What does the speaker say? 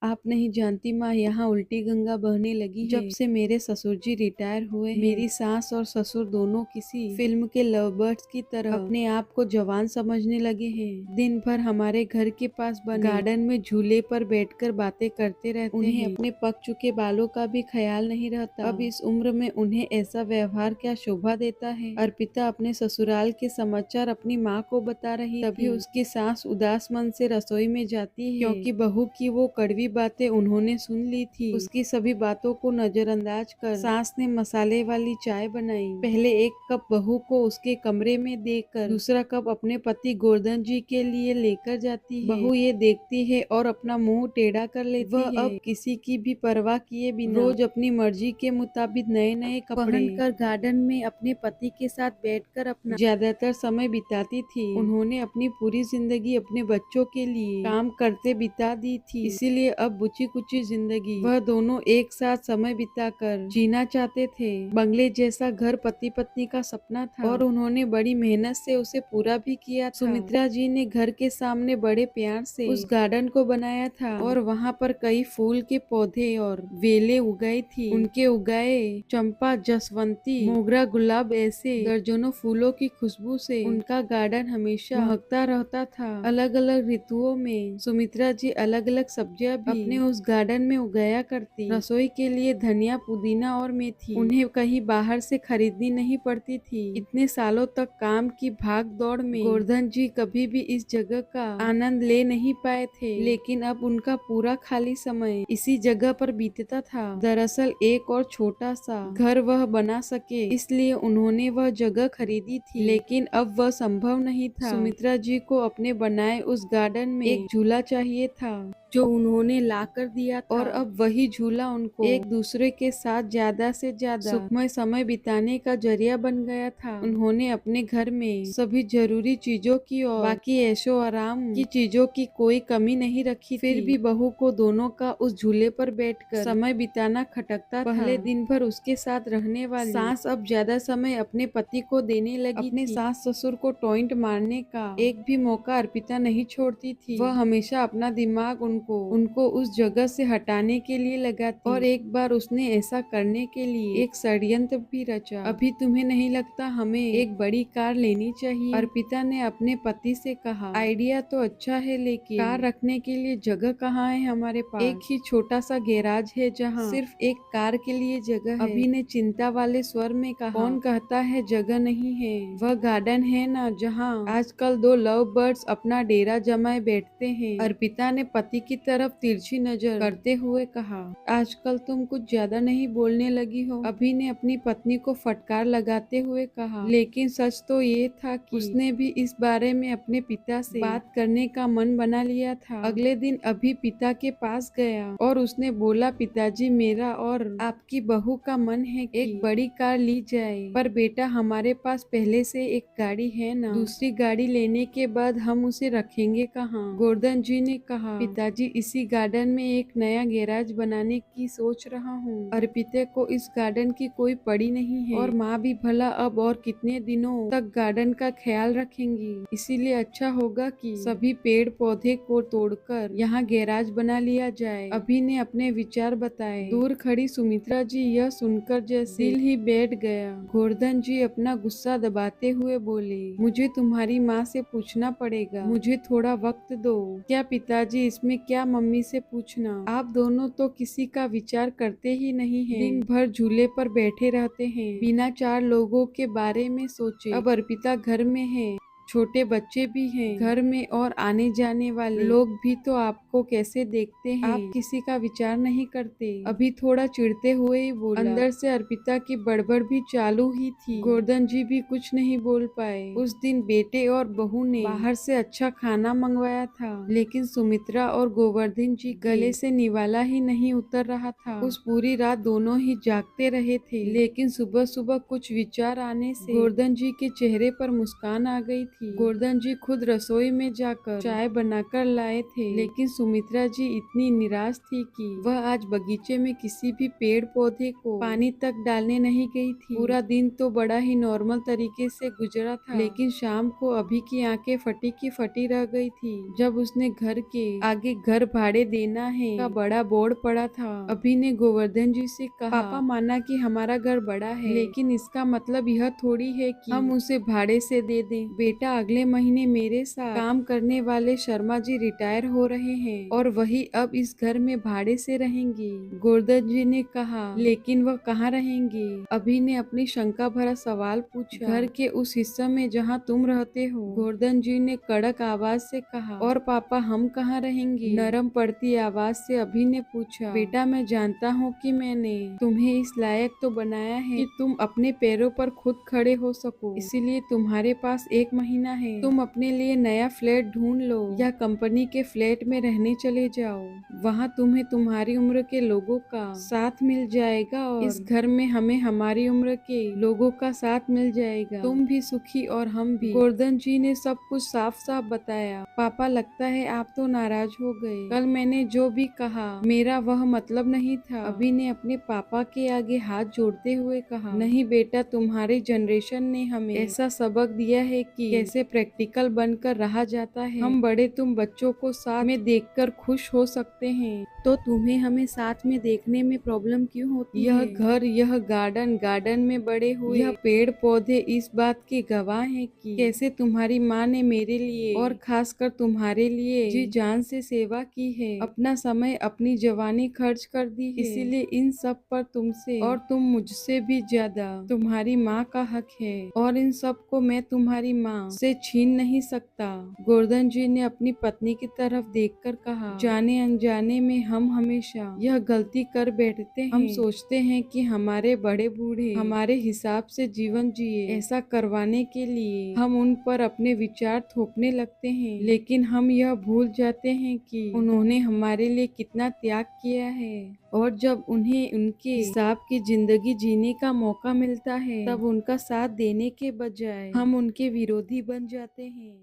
आप नहीं जानती माँ, यहाँ उल्टी गंगा बहने लगी है। जब से मेरे ससुर जी रिटायर हुए हैं, मेरी सास और ससुर दोनों किसी फिल्म के लव बर्ड्स की तरह अपने आप को जवान समझने लगे हैं। दिन भर हमारे घर के पास बने गार्डन में झूले पर बैठकर बातें करते रहते हैं। उन्हें अपने पक चुके बालों का भी ख्याल नहीं रहता। अब इस उम्र में उन्हें ऐसा व्यवहार क्या शोभा देता है। अर्पिता अपने ससुराल के समाचार अपनी माँ को बता रही तभी उसकी सास उदास मन से रसोई में जाती है, क्योंकि बहू की वो कड़वी बातें उन्होंने सुन ली थी। उसकी सभी बातों को नजरअंदाज कर सास ने मसाले वाली चाय बनाई। पहले एक कप बहू को उसके कमरे में देकर दूसरा कप अपने पति गोवर्धन जी के लिए लेकर जाती है। बहू ये देखती है और अपना मुंह टेढ़ा कर लेती है। वह अब किसी की भी परवाह किए बिना रोज अपनी मर्जी के मुताबिक नए नए कपड़े पहनकर गार्डन में अपने पति के साथ बैठकर अपना ज्यादातर समय बिताती थी। उन्होंने अपनी पूरी जिंदगी अपने बच्चों के लिए काम करते बिता दी थी, इसीलिए अब बुची कुची जिंदगी वह दोनों एक साथ समय बिताकर जीना चाहते थे। बंगले जैसा घर पति पत्नी का सपना था और उन्होंने बड़ी मेहनत से उसे पूरा भी किया था। सुमित्रा जी ने घर के सामने बड़े प्यार से उस गार्डन को बनाया था और वहाँ पर कई फूल के पौधे और वेले उगाई थी। उनके उगाए चंपा, जसवंती, मोगरा, गुलाब ऐसे दर्जनों फूलों की खुशबू से उनका गार्डन हमेशा महकता रहता था। अलग अलग ऋतुओं में सुमित्रा जी अलग अलग सब्जियां भी अपने उस गार्डन में उगाया करती। रसोई के लिए धनिया, पुदीना और मेथी उन्हें कहीं बाहर से खरीदनी नहीं पड़ती थी। इतने सालों तक काम की भाग दौड़ में गोवर्धन जी कभी भी इस जगह का आनंद ले नहीं पाए थे, लेकिन अब उनका पूरा खाली समय इसी जगह पर बीतता था। दरअसल एक और छोटा सा घर वह बना सके इसलिए उन्होंने वह जगह खरीदी थी, लेकिन अब वह संभव नहीं था। सुमित्रा जी को अपने बनाए उस गार्डन में एक झूला चाहिए था जो उन्होंने ला कर दिया था, और अब वही झूला उनको एक दूसरे के साथ ज्यादा से ज्यादा सुखमय समय बिताने का जरिया बन गया था। उन्होंने अपने घर में सभी जरूरी चीजों की और बाकी ऐशो आराम की चीजों की कोई कमी नहीं रखी। फिर भी बहू को दोनों का उस झूले पर बैठकर समय बिताना खटकता था। पहले दिन भर उसके साथ रहने वाली सास अब ज्यादा समय अपने पति को देने लगी अपने सास ससुर को टॉइंट मारने का एक भी मौका अर्पिता नहीं छोड़ती थी। वह हमेशा अपना दिमाग उनको उस जगह से हटाने के लिए लगाती, और एक बार उसने ऐसा करने के लिए एक षड्यंत्र भी रचा। अभी तुम्हें नहीं लगता हमें एक बड़ी कार लेनी चाहिए? अर्पिता ने अपने पति से कहा। आइडिया तो अच्छा है, लेकिन कार रखने के लिए जगह कहाँ है हमारे पास? एक ही छोटा सा गैराज है जहाँ सिर्फ एक कार के लिए जगह है। अभी ने चिंता वाले स्वर में कहा। कौन कहता है जगह नहीं है? वह गार्डन है ना जहाँ आजकल दो लव बर्ड्स अपना डेरा जमाए बैठते हैं। अर्पिता ने पति की तरफ तिरछी नजर करते हुए कहा। आजकल तुम कुछ ज्यादा नहीं बोलने लगी हो? अभी ने अपनी पत्नी को फटकार लगाते हुए कहा। लेकिन सच तो ये था कि उसने भी इस बारे में अपने पिता से बात करने का मन बना लिया था। अगले दिन अभी पिता के पास गया और उसने बोला, पिताजी मेरा और आपकी बहू का मन है कि एक बड़ी कार ली जाए, पर बेटा हमारे पास पहले से एक गाड़ी है ना, दूसरी गाड़ी लेने के बाद हम उसे रखेंगे कहाँ? गोवर्धन जी ने कहा, पिताजी इसी गार्डन में एक नया गैराज बनाने की सोच रहा हूँ। अर्पिता को इस गार्डन की कोई पड़ी नहीं है और माँ भी भला अब और कितने दिनों तक गार्डन का ख्याल रखेंगी, इसीलिए अच्छा होगा कि सभी पेड़ पौधे को तोड़कर यहाँ गैराज बना लिया जाए। अभी ने अपने विचार बताए। दूर खड़ी सुमित्रा जी यह सुनकर जैसे दिल ही बैठ गया। गोवर्धन जी अपना गुस्सा दबाते हुए बोले, मुझे तुम्हारी माँ से पूछना पड़ेगा, मुझे थोड़ा वक्त दो। क्या पिताजी, इसमें क्या मम्मी से पूछना? आप दोनों तो किसी का विचार करते ही नहीं हैं। दिन भर झूले पर बैठे रहते हैं बिना चार लोगों के बारे में सोचे। अब अर्पिता घर में है, छोटे बच्चे भी हैं घर में और आने जाने वाले लोग भी तो आपको कैसे देखते हैं, आप किसी का विचार नहीं करते। अभी थोड़ा चिढ़ते हुए ही बोला। अंदर से अर्पिता की बड़बड़ भी चालू ही थी। गोवर्धन जी भी कुछ नहीं बोल पाए। उस दिन बेटे और बहू ने बाहर से अच्छा खाना मंगवाया था, लेकिन सुमित्रा और गोवर्धन जी गले से निवाला ही नहीं उतर रहा था। उस पूरी रात दोनों ही जागते रहे थे, लेकिन सुबह सुबह कुछ विचार आने से गोवर्धन जी के चेहरे पर मुस्कान आ गई थी। थी। गोवर्धन जी खुद रसोई में जाकर चाय बनाकर लाए थे, लेकिन सुमित्रा जी इतनी निराश थी कि वह आज बगीचे में किसी भी पेड़ पौधे को पानी तक डालने नहीं गई थी। पूरा दिन तो बड़ा ही नॉर्मल तरीके से गुजरा था, लेकिन शाम को अभी की आंखें फटी की फटी रह गई थी जब उसने घर के आगे घर भाड़े देना है का बड़ा बोर्ड पड़ा था। अभी ने गोवर्धन जी से कहा, पापा माना कि हमारा घर बड़ा है, लेकिन इसका मतलब यह थोड़ी है कि हम उसे भाड़े से दे दें। बेटा, अगले महीने मेरे साथ काम करने वाले शर्मा जी रिटायर हो रहे हैं और वही अब इस घर में भाड़े से रहेंगी। गोवर्धन जी ने कहा, लेकिन वह कहाँ रहेंगे? अभी ने अपनी शंका भरा सवाल पूछा। घर के उस हिस्से में जहाँ तुम रहते हो। गोवर्धन जी ने कड़क आवाज से कहा। और पापा, हम कहाँ रहेंगे? नरम पड़ती आवाज से अभी ने पूछा। बेटा, मैं जानता हूँ कि मैंने तुम्हें इस लायक तो बनाया है कि तुम अपने पैरों पर खुद खड़े हो सको, इसीलिए तुम्हारे पास 1 महीना है। तुम अपने लिए नया फ्लैट ढूंढ लो या कंपनी के फ्लैट में रहने चले जाओ। वहाँ तुम्हें तुम्हारी उम्र के लोगों का साथ मिल जाएगा और इस घर में हमें हमारी उम्र के लोगों का साथ मिल जाएगा। तुम भी सुखी और हम भी। गोवर्धन जी ने सब कुछ साफ साफ बताया। पापा, लगता है आप तो नाराज हो गए। कल मैंने जो भी कहा मेरा वह मतलब नहीं था। अभी ने अपने पापा के आगे हाथ जोड़ते हुए कहा, नहीं बेटा, तुम्हारे जनरेशन ने हमें ऐसा सबक दिया है कि कैसे प्रैक्टिकल बनकर रहा जाता है। हम बड़े तुम बच्चों को साथ में देखकर खुश हो सकते हैं, तो तुम्हें हमें साथ में देखने में प्रॉब्लम क्यों होती है? यह घर, यह गार्डन में बड़े हुए यह पेड़ पौधे इस बात के गवाह हैं कि कैसे तुम्हारी माँ ने मेरे लिए और खासकर तुम्हारे लिए जी जान से सेवा की है, अपना समय अपनी जवानी खर्च कर दी है। इसीलिए इन सब पर तुमसे और तुम मुझसे भी ज्यादा तुम्हारी माँ का हक है और इन सब को मैं तुम्हारी माँ से छीन नहीं सकता। गोवर्धन जी ने अपनी पत्नी की तरफ देखकर कहा, जाने अनजाने में हम हमेशा यह गलती कर बैठते हैं। हम सोचते हैं कि हमारे बड़े बूढ़े हमारे हिसाब से जीवन जिए, ऐसा करवाने के लिए हम उन पर अपने विचार थोपने लगते हैं, लेकिन हम यह भूल जाते हैं कि उन्होंने हमारे लिए कितना त्याग किया है और जब उन्हें उनके हिसाब की जिंदगी जीने का मौका मिलता है तब उनका साथ देने के बजाय हम उनके विरोधी बन जाते हैं।